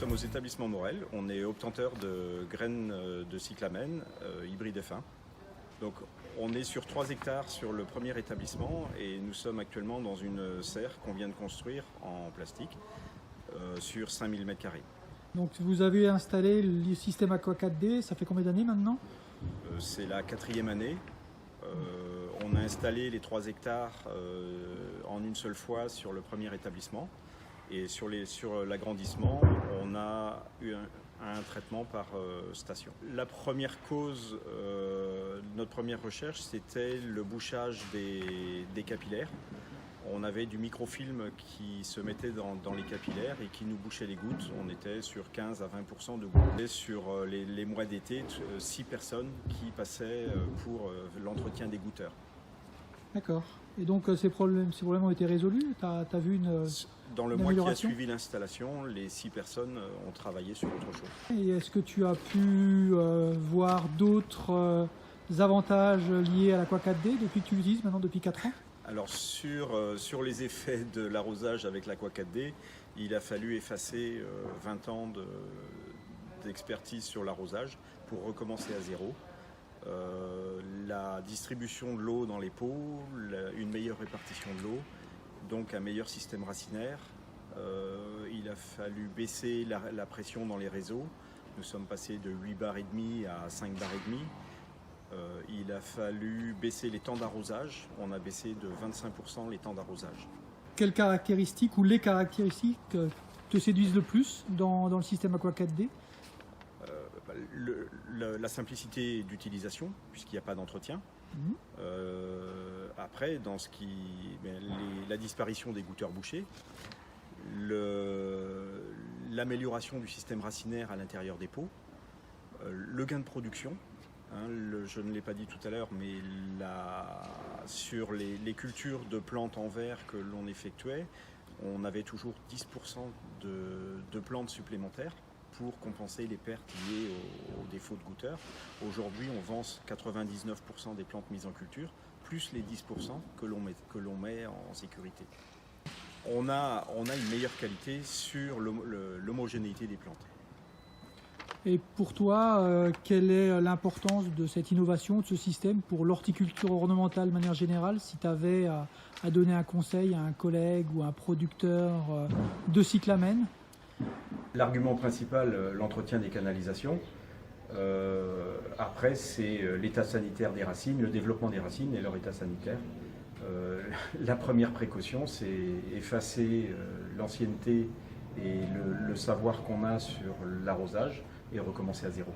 sommes aux établissements Morel. On est obtenteur de graines de cyclamène hybride F1. Donc on est sur 3 hectares sur le premier établissement et nous sommes actuellement dans une serre qu'on vient de construire en plastique sur 5000 m². Donc vous avez installé le système Aqua 4D, ça fait combien d'années maintenant? C'est la 4e année. On a installé les 3 hectares en une seule fois sur le premier établissement. Et sur l'agrandissement, on a eu un traitement par station. La première cause, notre première recherche, c'était le bouchage des capillaires. On avait du microfilm qui se mettait dans les capillaires et qui nous bouchait les gouttes. On était sur 15 à 20% de gouttes. Et sur les mois d'été, 6 personnes qui passaient pour l'entretien des goutteurs. D'accord. Et donc ces problèmes ont été résolus? Tu as vu Dans le mois qui a suivi l'installation, les 6 personnes ont travaillé sur autre chose. Et est-ce que tu as pu voir d'autres avantages liés à l'Aqua 4D depuis que tu l'utilises maintenant depuis 4 ans? Alors sur les effets de l'arrosage avec l'Aqua 4D, il a fallu effacer 20 ans d'expertise sur l'arrosage pour recommencer à zéro. La distribution de l'eau dans les pots, une meilleure répartition de l'eau, donc un meilleur système racinaire. Il a fallu baisser la pression dans les réseaux. Nous sommes passés de 8 bars et demi à 5 bars et demi. Il a fallu baisser les temps d'arrosage. On a baissé de 25% les temps d'arrosage. Quelles caractéristiques ou les caractéristiques te séduisent le plus dans le système Aqua 4D? La simplicité d'utilisation, puisqu'il n'y a pas d'entretien. Après, la disparition des goutteurs bouchés, l'amélioration du système racinaire à l'intérieur des pots, le gain de production. Je ne l'ai pas dit tout à l'heure, mais sur les cultures de plantes en verre que l'on effectuait, on avait toujours 10% de plantes supplémentaires pour compenser les pertes liées au défaut de goutteur. Aujourd'hui, on vence 99% des plantes mises en culture, plus les 10% que l'on met en sécurité. On a une meilleure qualité sur l'homogénéité des plantes. Et pour toi, quelle est l'importance de cette innovation, de ce système pour l'horticulture ornementale de manière générale? Si tu avais à donner un conseil à un collègue ou à un producteur de cyclamène? L'argument principal, l'entretien des canalisations. Après, c'est l'état sanitaire des racines, le développement des racines et leur état sanitaire. La première précaution, c'est effacer l'ancienneté et le savoir qu'on a sur l'arrosage et recommencer à zéro.